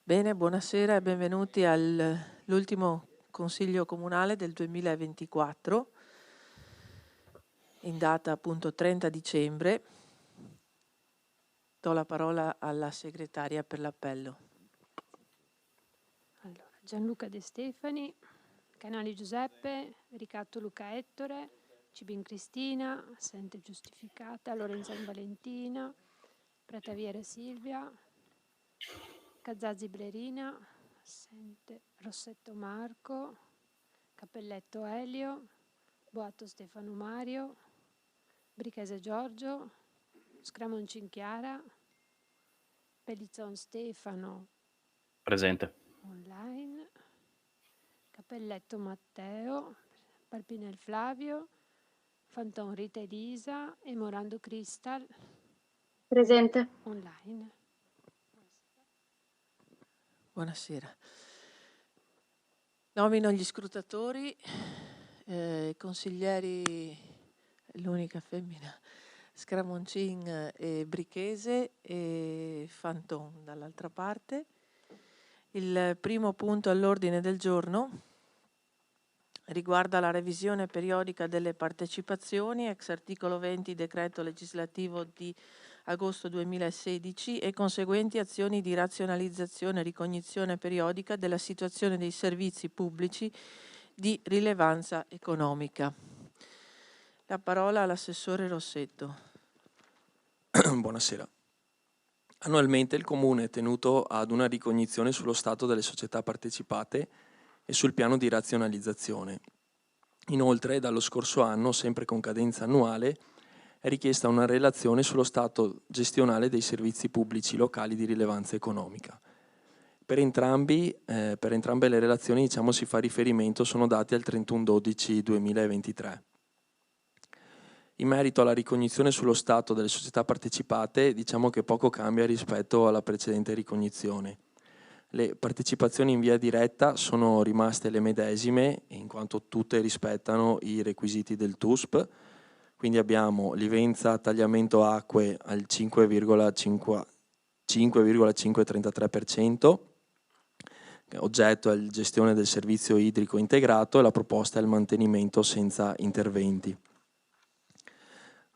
Bene, buonasera e benvenuti all'ultimo Consiglio Comunale del 2024, in data appunto 30 dicembre. Do la parola alla segretaria per l'appello. Allora, Gianluca De Stefani, Canali Giuseppe, Ricatto Luca Ettore, Cibin Cristina, assente giustificata, Lorenzan Valentina, Prataviera Silvia, Cazzazzi Blerina, assente Rossetto Marco, Cappelletto Elio, Boato Stefano Mario, Brichese Giorgio, Scramoncin Chiara, Pellizzon Stefano, Presente. online, Cappelletto Matteo, Palpinel Flavio, Fanton Rita Elisa e Morando Crystal, Presente. online. Buonasera. Nomino gli scrutatori, consiglieri, l'unica femmina, Scramoncin e Brichese e Fanton dall'altra parte. Il primo punto all'ordine del giorno riguarda la revisione periodica delle partecipazioni, ex articolo 20 decreto legislativo di agosto 2016 e conseguenti azioni di razionalizzazione e ricognizione periodica della situazione dei servizi pubblici di rilevanza economica. La parola all'assessore Rossetto. Buonasera. Annualmente il Comune è tenuto ad una ricognizione sullo stato delle società partecipate e sul piano di razionalizzazione. Inoltre, dallo scorso anno, sempre con cadenza annuale, è richiesta una relazione sullo stato gestionale dei servizi pubblici locali di rilevanza economica. Per entrambe le relazioni, si fa riferimento, sono dati al 31/12/2023. In merito alla ricognizione sullo stato delle società partecipate, diciamo che poco cambia rispetto alla precedente ricognizione. Le partecipazioni in via diretta sono rimaste le medesime, in quanto tutte rispettano i requisiti del TUSP. Quindi abbiamo Livenza Tagliamento Acque al 5,533%, oggetto è la gestione del servizio idrico integrato e la proposta è il mantenimento senza interventi.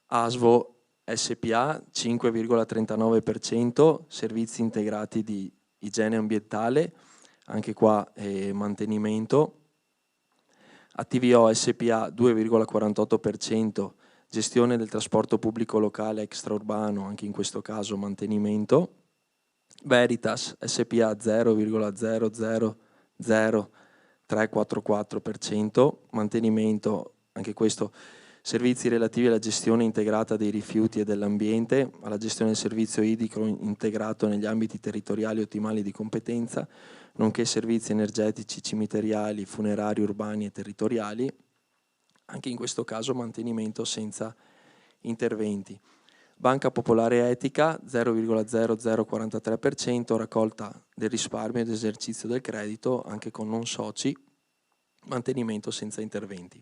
ASVO SPA 5,39%, servizi integrati di igiene ambientale, anche qua mantenimento. ATVO SPA 2,48%, gestione del trasporto pubblico locale extraurbano, anche in questo caso mantenimento. Veritas SPA 0,0000344%, mantenimento, anche questo servizi relativi alla gestione integrata dei rifiuti e dell'ambiente, alla gestione del servizio idrico integrato negli ambiti territoriali ottimali di competenza, nonché servizi energetici, cimiteriali, funerari, urbani e territoriali, anche in questo caso mantenimento senza interventi. Banca Popolare Etica 0,0043%, raccolta del risparmio ed esercizio del credito, anche con non soci, mantenimento senza interventi.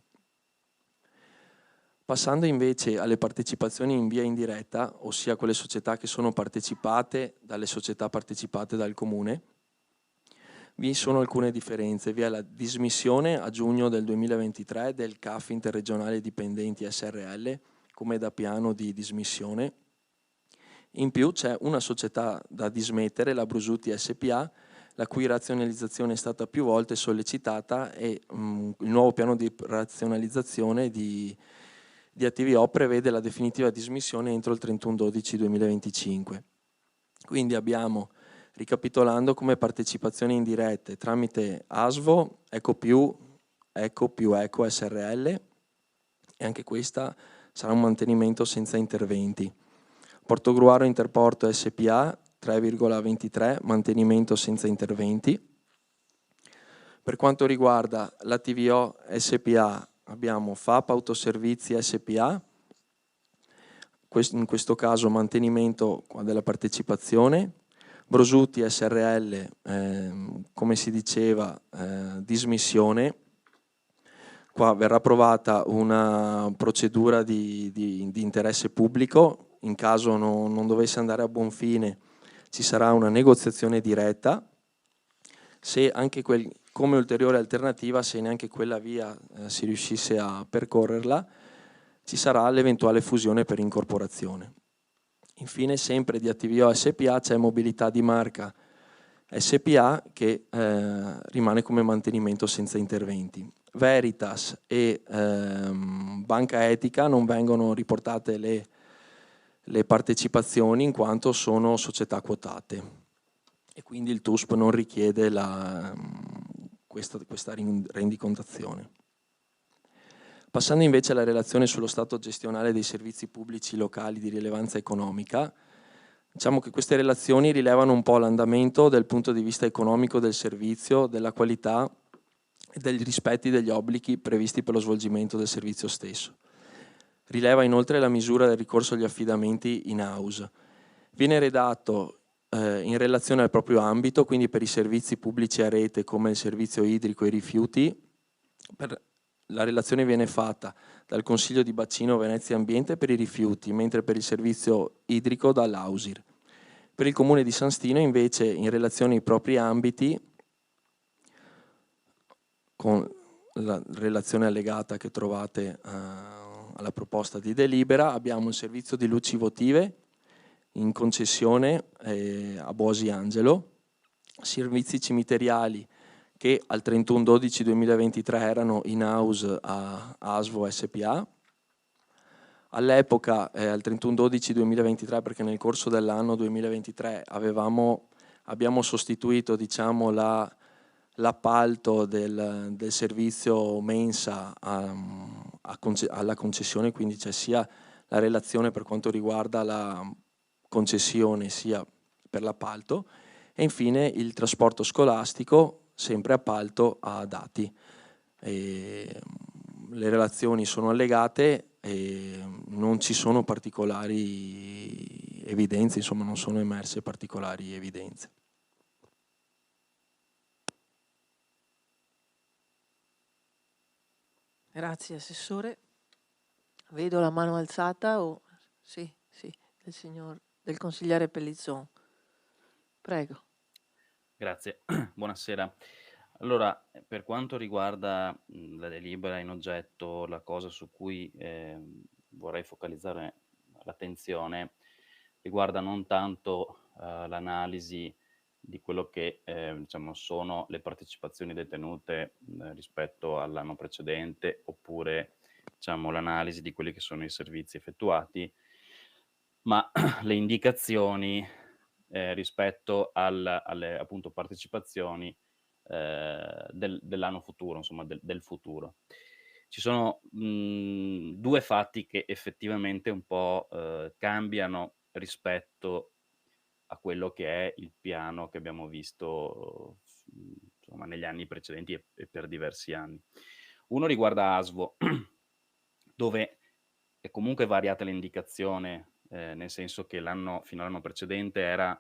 Passando invece alle partecipazioni in via indiretta, ossia quelle società che sono partecipate dalle società partecipate dal Comune, vi sono alcune differenze. Vi è la dismissione a giugno del 2023 del CAF Interregionale Dipendenti SRL come da piano di dismissione. In più c'è una società da dismettere, la Brusuti SPA, la cui razionalizzazione è stata più volte sollecitata e il nuovo piano di razionalizzazione di ATVO prevede la definitiva dismissione entro il 31/12/2025. Quindi abbiamo, ricapitolando, come partecipazioni indirette tramite ASVO, Eco SRL, e anche questa sarà un mantenimento senza interventi. Portogruaro Interporto SPA 3,23, mantenimento senza interventi. Per quanto riguarda l'ATVO SPA abbiamo FAP Autoservizi SPA, in questo caso mantenimento della partecipazione. Brosuti SRL, come si diceva, dismissione. Qua verrà approvata una procedura di interesse pubblico. In caso non dovesse andare a buon fine ci sarà una negoziazione diretta se anche come ulteriore alternativa, se neanche quella via si riuscisse a percorrerla, ci sarà l'eventuale fusione per incorporazione. Infine, sempre di Attivio SPA c'è Mobilità di Marca SPA che rimane come mantenimento senza interventi. Veritas e Banca Etica non vengono riportate le partecipazioni in quanto sono società quotate e quindi il TUSP non richiede questa rendicontazione. Passando invece alla relazione sullo stato gestionale dei servizi pubblici locali di rilevanza economica, diciamo che queste relazioni rilevano un po' l'andamento dal punto di vista economico del servizio, della qualità e degli rispetti degli obblighi previsti per lo svolgimento del servizio stesso. Rileva inoltre la misura del ricorso agli affidamenti in house. Viene redatto in relazione al proprio ambito, quindi per i servizi pubblici a rete come il servizio idrico e i rifiuti. La relazione viene fatta dal Consiglio di Bacino Venezia Ambiente per i rifiuti, mentre per il servizio idrico dall'Ausir. Per il Comune di San Stino invece, in relazione ai propri ambiti, con la relazione allegata che trovate alla proposta di delibera, abbiamo il servizio di luci votive in concessione a Bosi Angelo, servizi cimiteriali che al 31/12/2023 erano in house a ASVO SPA. All'epoca, al 31/12/2023, perché nel corso dell'anno 2023 abbiamo sostituito, diciamo, l'appalto del servizio mensa alla concessione, quindi c'è sia la relazione per quanto riguarda la concessione sia per l'appalto, e infine il trasporto scolastico, sempre appalto a dati. Le relazioni sono allegate e non ci sono particolari evidenze, insomma non sono emerse particolari evidenze. Grazie Assessore. Vedo la mano alzata sì, del consigliere Pellizzon. Prego. Grazie, buonasera. Allora, per quanto riguarda la delibera in oggetto, la cosa su cui vorrei focalizzare l'attenzione riguarda non tanto l'analisi di quello che diciamo, sono le partecipazioni detenute rispetto all'anno precedente, oppure diciamo, l'analisi di quelli che sono i servizi effettuati, ma le indicazioni rispetto alle appunto partecipazioni dell'anno futuro, insomma del futuro. Ci sono 2 fatti che effettivamente un po' cambiano rispetto a quello che è il piano che abbiamo visto insomma negli anni precedenti e per diversi anni. Uno riguarda ASVO, dove è comunque variata l'indicazione, nel senso che fino all'anno precedente era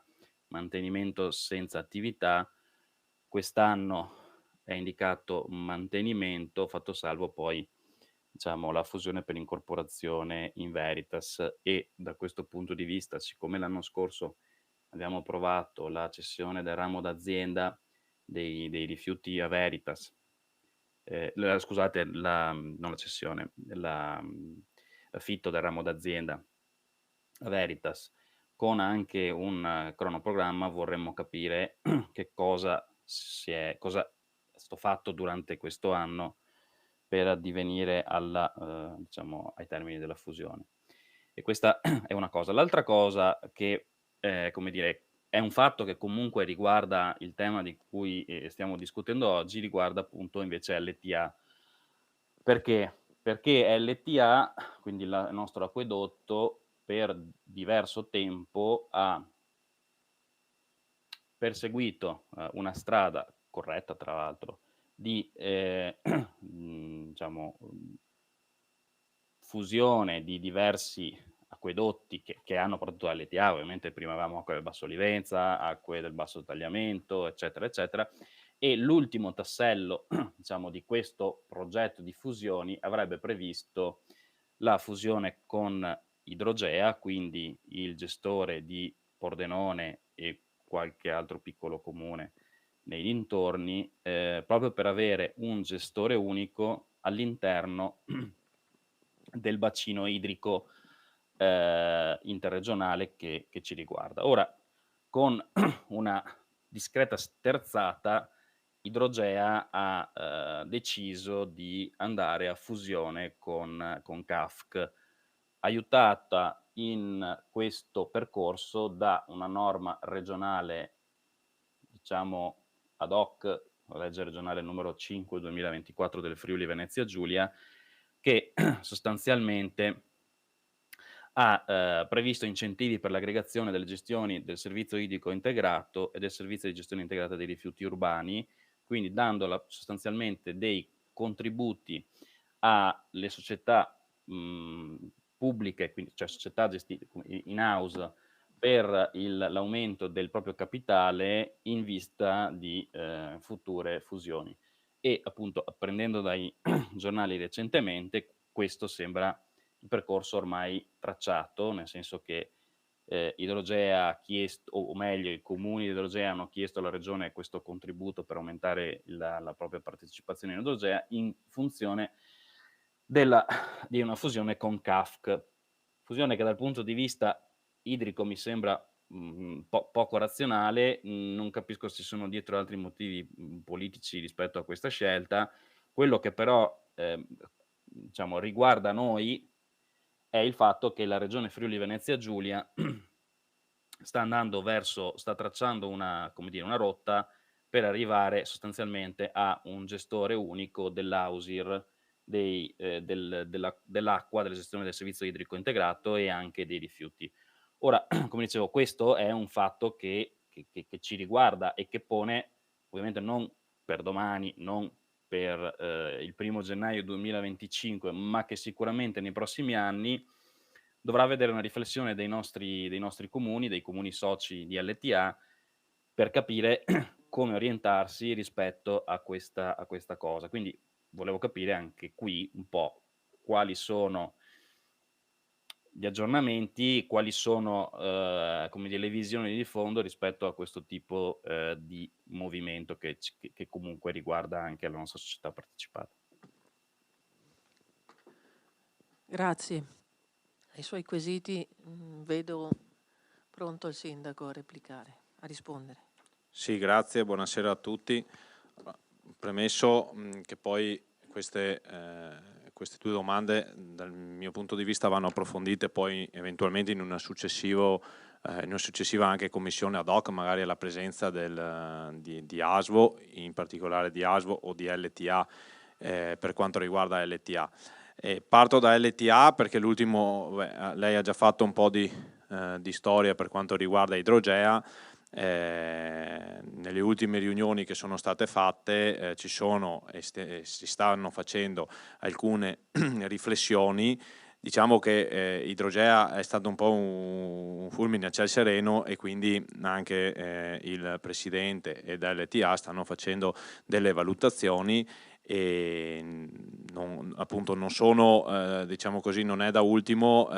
mantenimento senza attività, quest'anno è indicato mantenimento, fatto salvo poi diciamo la fusione per incorporazione in Veritas, e da questo punto di vista, siccome l'anno scorso abbiamo approvato la cessione del ramo d'azienda dei rifiuti a Veritas, scusate, non la cessione, l'affitto del ramo d'azienda a Veritas, con anche un cronoprogramma, vorremmo capire che cosa è stato fatto durante questo anno per addivenire diciamo, ai termini della fusione. E questa è una cosa. L'altra cosa che, come dire, è un fatto che comunque riguarda il tema di cui stiamo discutendo oggi, riguarda appunto invece LTA. Perché? Perché LTA, quindi il nostro acquedotto, per diverso tempo ha perseguito una strada corretta, tra l'altro, di diciamo, fusione di diversi acquedotti che hanno prodotto LTA. Ovviamente prima avevamo acque del Basso Livenza, acque del Basso Tagliamento, eccetera, eccetera, e l'ultimo tassello diciamo, di questo progetto di fusioni avrebbe previsto la fusione con Idrogea, quindi il gestore di Pordenone e qualche altro piccolo comune nei dintorni, proprio per avere un gestore unico all'interno del bacino idrico interregionale che ci riguarda. Ora, con una discreta sterzata, Idrogea ha deciso di andare a fusione con CAFC, aiutata in questo percorso da una norma regionale, diciamo ad hoc, la legge regionale numero 5 2024 del Friuli Venezia Giulia, che sostanzialmente ha previsto incentivi per l'aggregazione delle gestioni del servizio idrico integrato e del servizio di gestione integrata dei rifiuti urbani, quindi sostanzialmente dei contributi alle società pubbliche, quindi, cioè società gestite in house, per l'aumento del proprio capitale in vista di future fusioni. E appunto, apprendendo dai giornali recentemente, questo sembra il percorso ormai tracciato, nel senso che Idrogea ha chiesto, o meglio i comuni di Idrogea hanno chiesto alla regione questo contributo per aumentare la propria partecipazione in Idrogea in funzione di una fusione con CAFC. Fusione che dal punto di vista idrico mi sembra poco razionale, non capisco se sono dietro altri motivi politici rispetto a questa scelta. Quello che però diciamo, riguarda noi è il fatto che la regione Friuli Venezia Giulia sta tracciando una rotta per arrivare sostanzialmente a un gestore unico dell'AUSIR, dell'acqua, della gestione del servizio idrico integrato e anche dei rifiuti. Ora, come dicevo, questo è un fatto che ci riguarda e che pone, ovviamente non per domani, non per il 1° gennaio 2025, ma che sicuramente nei prossimi anni dovrà vedere una riflessione dei nostri comuni, dei comuni soci di LTA, per capire come orientarsi rispetto a questa cosa. Quindi volevo capire anche qui un po' quali sono gli aggiornamenti, quali sono le visioni di fondo rispetto a questo tipo di movimento che comunque riguarda anche la nostra società partecipata. Grazie. Ai suoi quesiti vedo pronto il sindaco a replicare, a rispondere. Sì, grazie, buonasera a tutti. Premesso che poi queste 2 domande dal mio punto di vista vanno approfondite poi eventualmente in una successiva anche commissione ad hoc, magari alla presenza di ASVO, in particolare di ASVO o di LTA per quanto riguarda LTA. Parto da LTA perché lei ha già fatto un po' di storia per quanto riguarda Idrogea. Nelle ultime riunioni che sono state fatte ci sono e si stanno facendo alcune riflessioni. Diciamo che Idrogea è stato un po' un fulmine a ciel sereno e quindi anche il Presidente ed LTA stanno facendo delle valutazioni e appunto non sono, diciamo così, non è da ultimo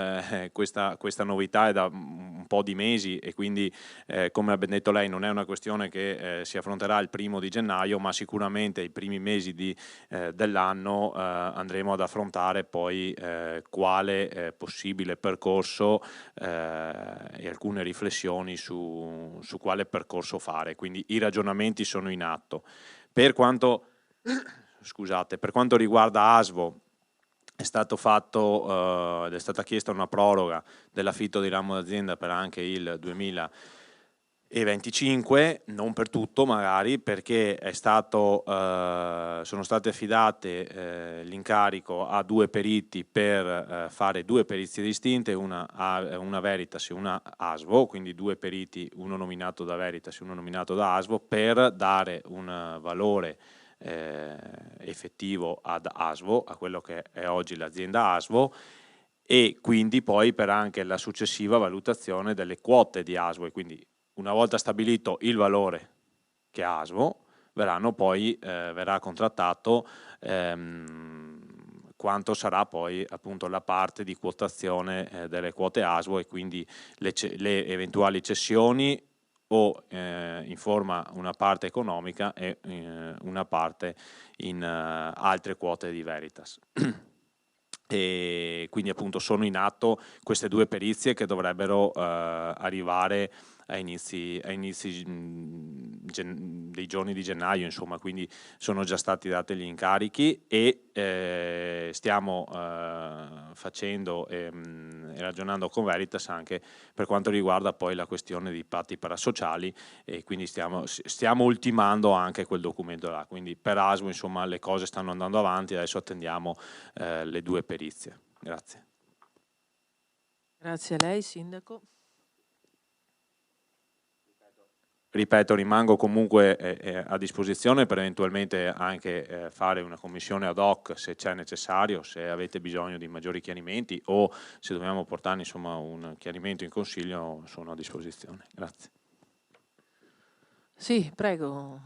questa novità è da un po' di mesi e quindi come ha ben detto lei non è una questione che si affronterà il 1° gennaio, ma sicuramente i primi mesi dell'anno andremo ad affrontare poi quale possibile percorso e alcune riflessioni su quale percorso fare, quindi i ragionamenti sono in atto. Per quanto riguarda ASVO è stato fatto ed è stata chiesta una proroga dell'affitto di ramo d'azienda per anche il 2025, non per tutto magari, perché sono state affidate l'incarico a 2 periti per fare 2 perizie distinte, una Veritas e una ASVO, quindi 2 periti, uno nominato da Veritas e uno nominato da ASVO, per dare un valore effettivo ad ASVO, a quello che è oggi l'azienda ASVO, e quindi poi per anche la successiva valutazione delle quote di ASVO, e quindi una volta stabilito il valore che ha ASVO verrà contrattato quanto sarà poi appunto la parte di quotazione delle quote ASVO e quindi le eventuali cessioni o in forma una parte economica e una parte in altre quote di Veritas. E quindi appunto sono in atto queste due perizie che dovrebbero arrivare a inizi dei giorni di gennaio, insomma, quindi sono già stati dati gli incarichi e stiamo facendo e ragionando con Veritas anche per quanto riguarda poi la questione dei patti parasociali, e quindi stiamo ultimando anche quel documento là, quindi per ASVO insomma le cose stanno andando avanti, adesso attendiamo le due perizie. Grazie. Grazie a lei, Sindaco. Ripeto, rimango comunque a disposizione per eventualmente anche fare una commissione ad hoc se c'è necessario, se avete bisogno di maggiori chiarimenti o se dobbiamo portare insomma un chiarimento in consiglio, sono a disposizione. Grazie. Sì, prego.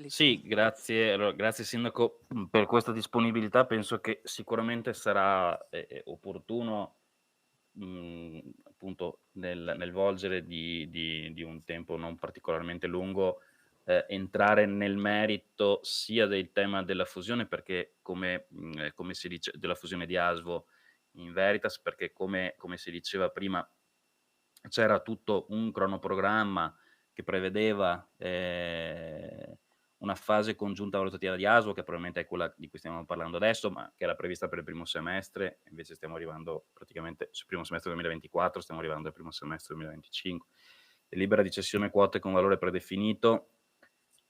Sì, grazie. Allora, grazie Sindaco per questa disponibilità. Penso che sicuramente sarà opportuno appunto nel volgere di un tempo non particolarmente lungo entrare nel merito sia del tema della fusione, perché come si dice, della fusione di ASVO in Veritas, perché come si diceva prima c'era tutto un cronoprogramma che prevedeva una fase congiunta valutativa di ASVO, che probabilmente è quella di cui stiamo parlando adesso, ma che era prevista per il primo semestre, invece stiamo arrivando praticamente sul primo semestre 2024, stiamo arrivando al primo semestre 2025. Delibera di cessione quote con valore predefinito,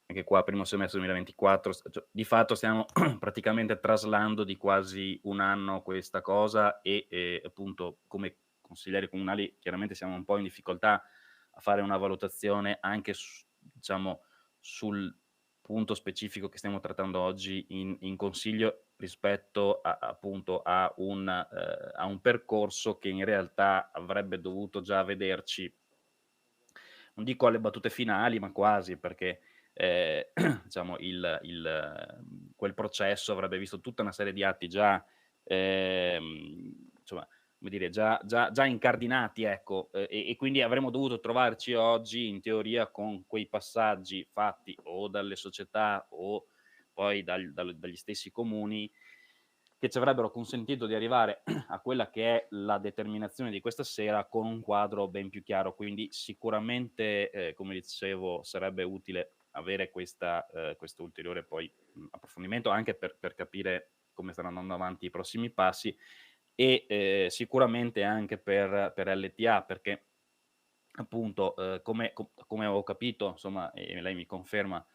anche qua primo semestre 2024, cioè, di fatto stiamo praticamente traslando di quasi un anno questa cosa e appunto come consiglieri comunali chiaramente siamo un po' in difficoltà a fare una valutazione anche diciamo, sul punto specifico che stiamo trattando oggi in consiglio rispetto appunto a un percorso che in realtà avrebbe dovuto già vederci, non dico alle battute finali, ma quasi, perché diciamo quel processo avrebbe visto tutta una serie di atti già, insomma, come dire, già incardinati, ecco, e quindi avremmo dovuto trovarci oggi, in teoria, con quei passaggi fatti o dalle società o poi dagli stessi comuni, che ci avrebbero consentito di arrivare a quella che è la determinazione di questa sera con un quadro ben più chiaro. Quindi sicuramente, come dicevo, sarebbe utile avere questo ulteriore poi approfondimento anche per capire come stanno andando avanti i prossimi passi e sicuramente anche per LTA, perché appunto come avevo capito, insomma, e lei mi conferma,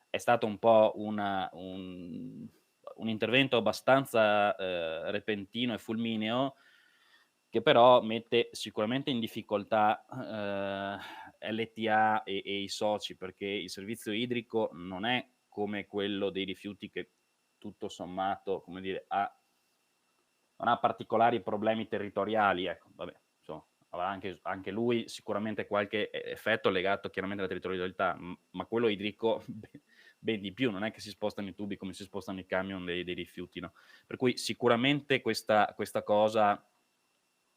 è stato un po' un intervento abbastanza repentino e fulmineo, che però mette sicuramente in difficoltà LTA e i soci, perché il servizio idrico non è come quello dei rifiuti che tutto sommato, come dire, non ha particolari problemi territoriali, ecco, vabbè, insomma, avrà anche lui sicuramente qualche effetto legato chiaramente alla territorialità, ma quello idrico ben di più, non è che si spostano i tubi come si spostano i camion dei rifiuti, no? Per cui sicuramente questa cosa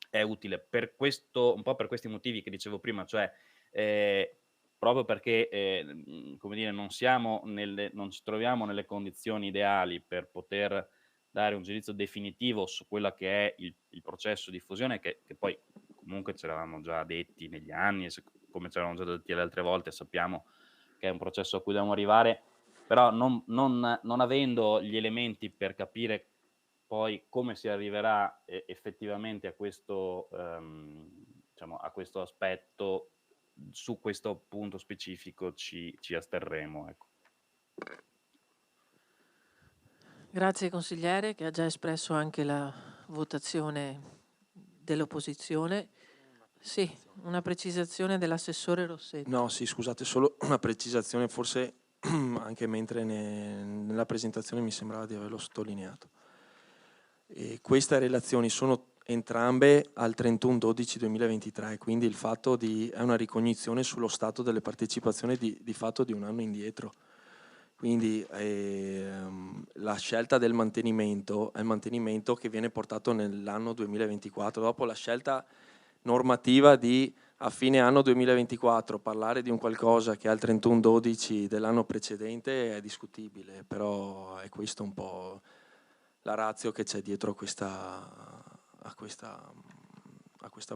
è utile per questo, un po' per questi motivi che dicevo prima, cioè proprio perché come dire, non ci troviamo nelle condizioni ideali per poter dare un giudizio definitivo su quella che è il processo di fusione, che poi comunque ce l'avevamo già detti negli anni, e come ce l'avevamo già detti le altre volte, sappiamo che è un processo a cui dobbiamo arrivare, però non avendo gli elementi per capire poi come si arriverà effettivamente a questo, diciamo, a questo aspetto, su questo punto specifico ci asterremo. Ecco. Grazie consigliere che ha già espresso anche la votazione dell'opposizione. Sì, una precisazione dell'assessore Rossetti. No, sì, scusate, solo una precisazione, forse anche mentre nella presentazione mi sembrava di averlo sottolineato. E queste relazioni sono entrambe al 31/12/2023, quindi il fatto è una ricognizione sullo stato delle partecipazioni di fatto di un anno indietro. Quindi la scelta del mantenimento è il mantenimento che viene portato nell'anno 2024, dopo la scelta normativa di a fine anno 2024 parlare di un qualcosa che al 31/12 dell'anno precedente è discutibile, però è questo un po' la ratio che c'è dietro a questa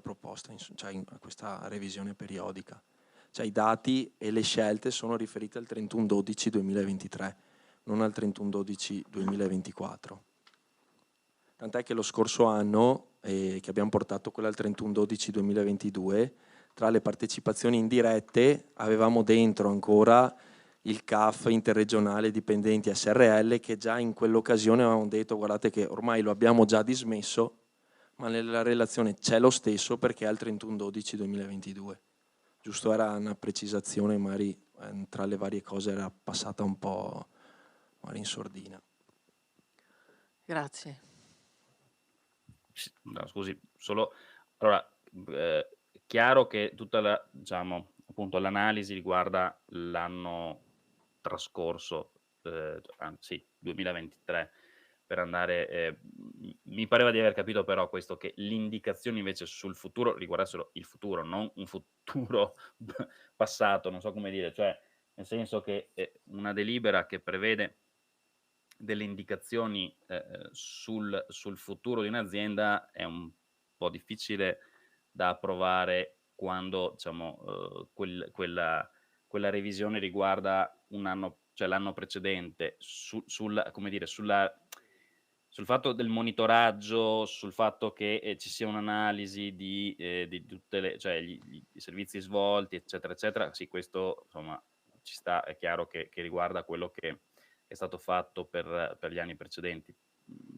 proposta, cioè a questa revisione periodica. Cioè i dati e le scelte sono riferite al 31/12/2023, non al 31/12/2024. Tant'è che lo scorso anno, che abbiamo portato quella al 31/12/2022, tra le partecipazioni indirette avevamo dentro ancora il CAF interregionale dipendenti SRL, che già in quell'occasione avevamo detto guardate che ormai lo abbiamo già dismesso, ma nella relazione c'è lo stesso perché è al 31/12/2022. Giusto, era una precisazione, magari tra le varie cose era passata un po' magari in sordina. Grazie. No, scusi, solo allora, chiaro che tutta la, diciamo, appunto, l'analisi riguarda l'anno trascorso, sì, 2023, per andare, mi pareva di aver capito però questo, che le indicazioni invece sul futuro riguardassero il futuro, non un futuro passato, non so come dire, cioè nel senso che una delibera che prevede delle indicazioni sul futuro di un'azienda è un po' difficile da approvare quando, diciamo, quella revisione riguarda un anno, cioè l'anno precedente, come dire, sul fatto del monitoraggio, sul fatto che ci sia un'analisi di tutte le, cioè i servizi svolti, eccetera, eccetera. Sì, questo insomma ci sta, è chiaro che riguarda quello che è stato fatto per gli anni precedenti.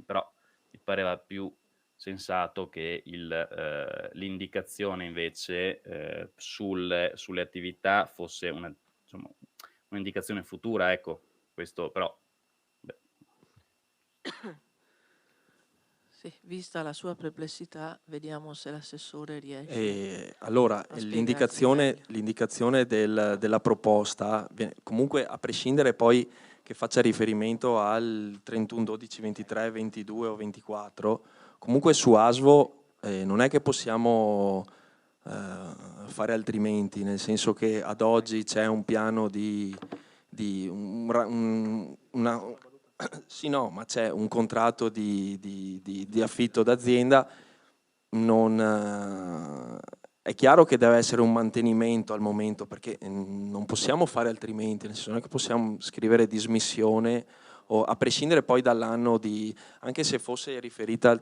Però mi pareva più sensato che l'indicazione invece sulle attività fosse insomma, un'indicazione futura, ecco, questo però. Beh. Sì, vista la sua perplessità, vediamo se l'assessore riesce allora, a spiegarsi meglio. l'indicazione della proposta, comunque a prescindere poi che faccia riferimento al 31/12/23, 22 o 24, comunque su ASVO non è che possiamo fare altrimenti, nel senso che ad oggi c'è un piano sì, no, ma c'è un contratto di affitto d'azienda. È chiaro che deve essere un mantenimento al momento, perché non possiamo fare altrimenti, nel senso non è che possiamo scrivere dismissione, o a prescindere poi dall'anno anche se fosse riferita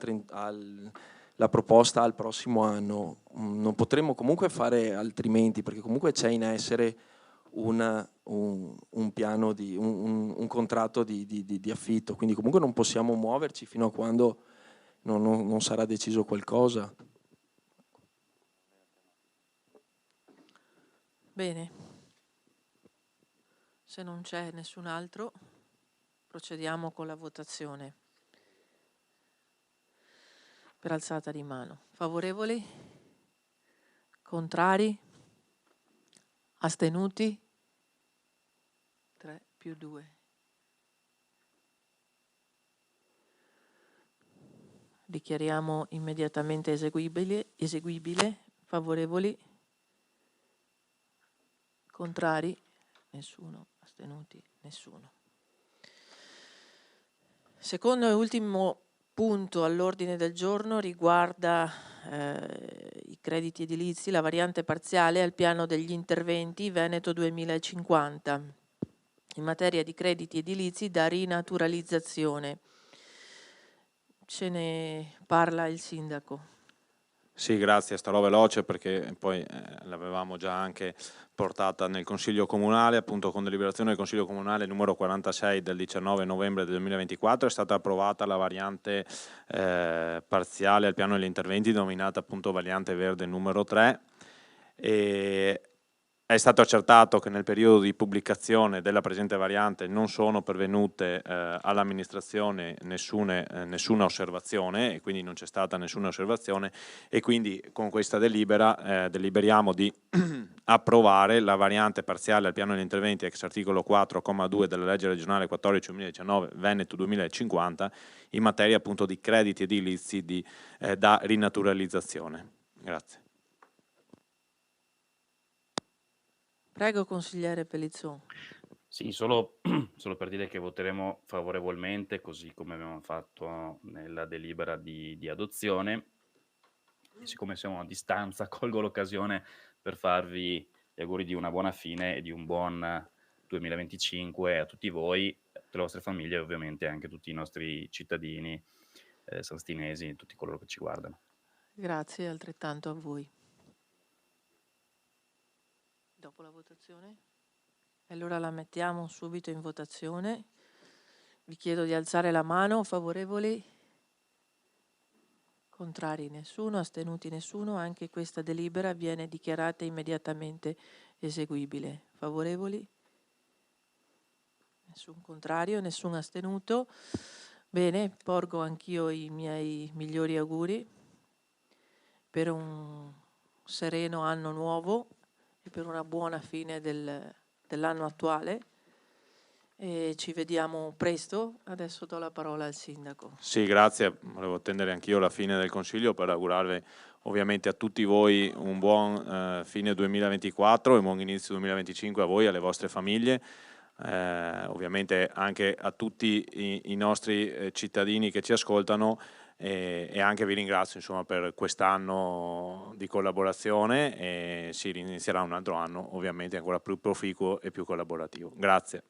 la proposta al prossimo anno, non potremmo comunque fare altrimenti, perché comunque c'è in essere un piano un contratto di affitto, quindi comunque non possiamo muoverci fino a quando non sarà deciso qualcosa. Bene, se non c'è nessun altro, procediamo con la votazione per alzata di mano. Favorevoli? Contrari? Astenuti? 3 più 2. Dichiariamo immediatamente eseguibile. Favorevoli? Contrari? Nessuno. Astenuti? Nessuno. Secondo e ultimo punto all'ordine del giorno riguarda i crediti edilizi, la variante parziale al piano degli interventi Veneto 2050 in materia di crediti edilizi da rinaturalizzazione. Ce ne parla il sindaco. Sì, grazie, starò veloce perché poi l'avevamo già anche portata nel Consiglio Comunale, appunto con deliberazione del Consiglio Comunale numero 46 del 19 novembre del 2024 è stata approvata la variante parziale al piano degli interventi denominata appunto variante verde numero 3 e è stato accertato che nel periodo di pubblicazione della presente variante non sono pervenute all'amministrazione nessuna osservazione e quindi non c'è stata nessuna osservazione e quindi con questa delibera deliberiamo di approvare la variante parziale al piano degli interventi ex articolo 4,2 della legge regionale 14/2019 Veneto 2050 in materia appunto di crediti edilizi da rinaturalizzazione. Grazie. Prego, consigliere Pellizzon. Sì, solo per dire che voteremo favorevolmente, così come abbiamo fatto nella delibera di adozione. E siccome siamo a distanza, colgo l'occasione per farvi gli auguri di una buona fine e di un buon 2025 a tutti voi, tutte le vostre famiglie e ovviamente anche a tutti i nostri cittadini sanstinesi, tutti coloro che ci guardano. Grazie, altrettanto a voi. Dopo la votazione? Allora la mettiamo subito in votazione. Vi chiedo di alzare la mano. Favorevoli? Contrari nessuno, astenuti nessuno. Anche questa delibera viene dichiarata immediatamente eseguibile. Favorevoli? Nessun contrario, nessun astenuto. Bene, porgo anch'io i miei migliori auguri per un sereno anno nuovo e per una buona fine dell'anno attuale. E ci vediamo presto. Adesso do la parola al sindaco. Sì, grazie. Volevo attendere anch'io la fine del Consiglio per augurarvi ovviamente a tutti voi un buon fine 2024 e un buon inizio 2025 a voi e alle vostre famiglie. Ovviamente anche a tutti i nostri cittadini che ci ascoltano e anche vi ringrazio insomma, per quest'anno di collaborazione e si inizierà un altro anno ovviamente ancora più proficuo e più collaborativo. Grazie.